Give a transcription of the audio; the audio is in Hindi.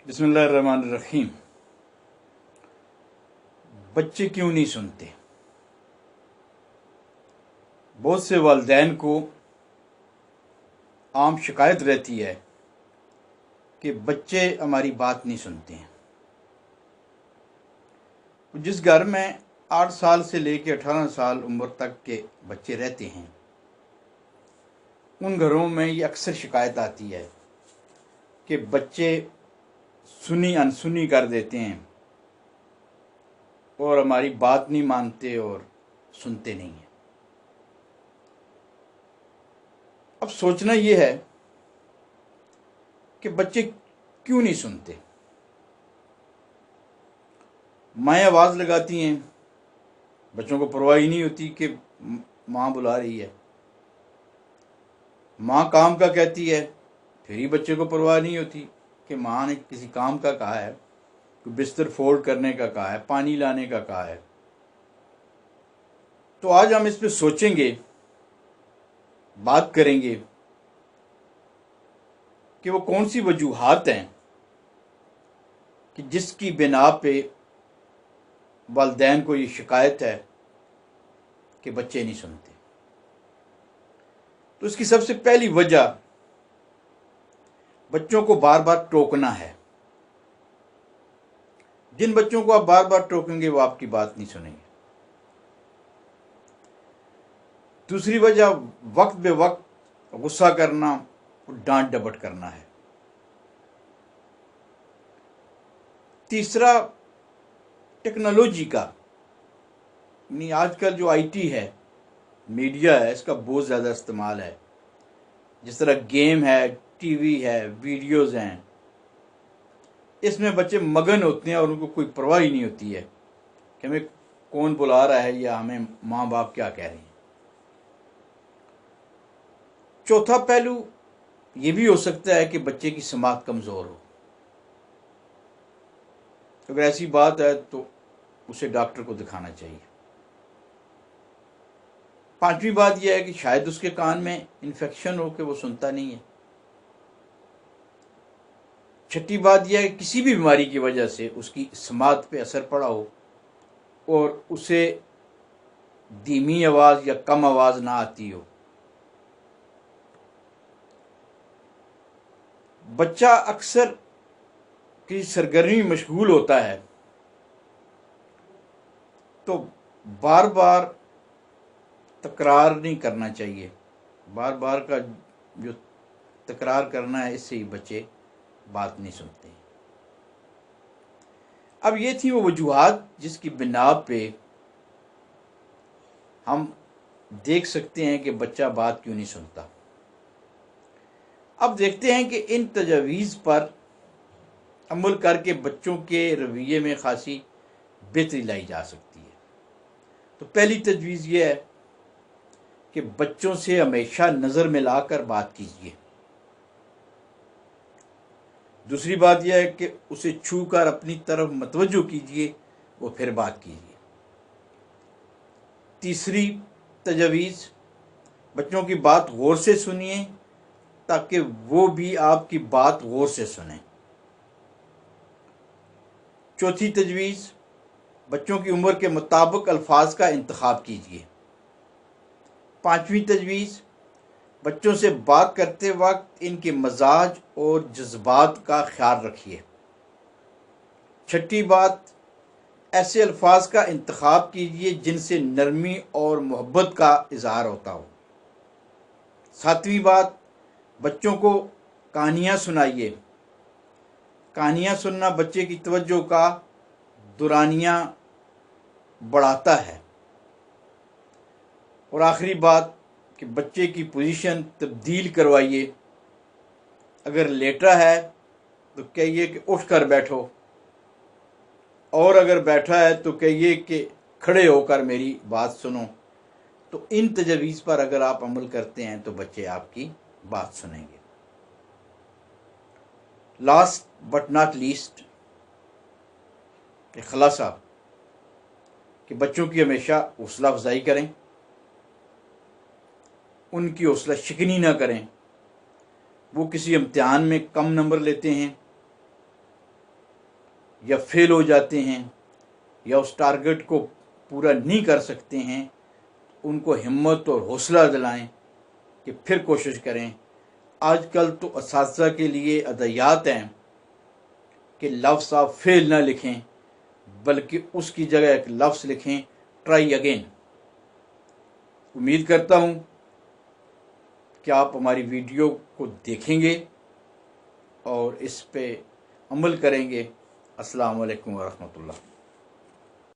बिस्मिल्लाहिर्रहमानिर्रहीम। बच्चे क्यों नहीं सुनते? बहुत से वालिदैन को आम शिकायत रहती है कि बच्चे हमारी बात नहीं सुनते हैं। जिस घर में 8 साल से लेकर 18 साल उम्र तक के बच्चे रहते हैं, उन घरों में ये अक्सर शिकायत आती है कि बच्चे सुनी अनसुनी कर देते हैं और हमारी बात नहीं मानते और सुनते नहीं हैं। अब सोचना ये है कि बच्चे क्यों नहीं सुनते। माएँ आवाज़ लगाती हैं, बच्चों को परवाह ही नहीं होती कि माँ बुला रही है। माँ काम का कहती है, फिर ही बच्चे को परवाह नहीं होती कि माँ ने किसी काम का कहा है, कोई बिस्तर फोल्ड करने का कहा है, पानी लाने का कहा है। तो आज हम इस पे सोचेंगे, बात करेंगे कि वो कौन सी वजूहात हैं कि जिसकी बिना पे वालिदैन को ये शिकायत है कि बच्चे नहीं सुनते। तो इसकी सबसे पहली वजह बच्चों को बार बार टोकना है। जिन बच्चों को आप बार बार टोकेंगे वो आपकी बात नहीं सुनेंगे। दूसरी वजह वक्त बे वक्त गुस्सा करना और डांट डपट करना है। तीसरा टेक्नोलॉजी का, यानी आजकल जो आईटी है, मीडिया है, इसका बहुत ज़्यादा इस्तेमाल है। जिस तरह गेम है, टीवी है, वीडियोज़ हैं, इसमें बच्चे मगन होते हैं और उनको कोई परवाह ही नहीं होती है कि हमें कौन बुला रहा है या हमें माँ बाप क्या कह रहे हैं। चौथा पहलू ये भी हो सकता है कि बच्चे की समात कमज़ोर हो। अगर ऐसी बात है तो उसे डॉक्टर को दिखाना चाहिए। पांचवी बात यह है कि शायद उसके कान में इन्फेक्शन हो कि वो सुनता नहीं है। छठी बात यह है कि किसी भी बीमारी की वजह से उसकी समात पे असर पड़ा हो और उसे धीमी आवाज़ या कम आवाज़ ना आती हो। बच्चा अक्सर किसी सरगर्मी में मशगूल होता है तो बार बार तकरार नहीं करना चाहिए। बार बार का जो तकरार करना है, इससे ही बच्चे बात नहीं सुनते। अब ये थी वो वजूहात जिसकी बिना पे हम देख सकते हैं कि बच्चा बात क्यों नहीं सुनता। अब देखते हैं कि इन तजावीज़ पर अमल करके बच्चों के रवैये में खासी बेहतरी लाई जा सकती है। तो पहली तजवीज़ ये है कि बच्चों से हमेशा नज़र मिलाकर बात कीजिए। दूसरी बात यह है कि उसे छू कर अपनी तरफ मतवज्जो कीजिए, वो फिर बात कीजिए। तीसरी तजवीज़, बच्चों की बात गौर से सुनिए ताकि वो भी आपकी बात गौर से सुने। चौथी तजवीज़, बच्चों की उम्र के मुताबिक अल्फाज का इंतखाब कीजिए। पांचवी तजवीज़, बच्चों से बात करते वक्त इनके मजाज और जज्बात का ख्याल रखिए। छठी बात, ऐसे अल्फाज का इंतखाब कीजिए जिनसे नरमी और मोहब्बत का इजहार होता हो। सातवीं बात, बच्चों को कहानियाँ सुनाइए। कहानियाँ सुनना बच्चे की तवज्जो का दुरानिया बढ़ाता है। और आखिरी बात कि बच्चे की पोजीशन तब्दील करवाइए। अगर लेटा है तो कहिए कि उठ कर बैठो, और अगर बैठा है तो कहिए कि खड़े होकर मेरी बात सुनो। तो इन तजवीज़ पर अगर आप अमल करते हैं तो बच्चे आपकी बात सुनेंगे। लास्ट बट नॉट लीस्ट, खुलासा कि बच्चों की हमेशा हौसला अफजाई करें, उनकी हौसला शिकनी ना करें। वो किसी इम्तिहान में कम नंबर लेते हैं या फेल हो जाते हैं या उस टारगेट को पूरा नहीं कर सकते हैं, उनको हिम्मत और हौसला दिलाएं कि फिर कोशिश करें। आजकल तो असातिज़ा के लिए हदायत हैं कि लफ्ज़ आप फेल ना लिखें, बल्कि उसकी जगह एक लफ्ज़ लिखें, ट्राई अगेन। उम्मीद करता हूँ कि आप हमारी वीडियो को देखेंगे और इस पे अमल करेंगे। अस्सलाम वालेकुम व रहमतुल्लाह।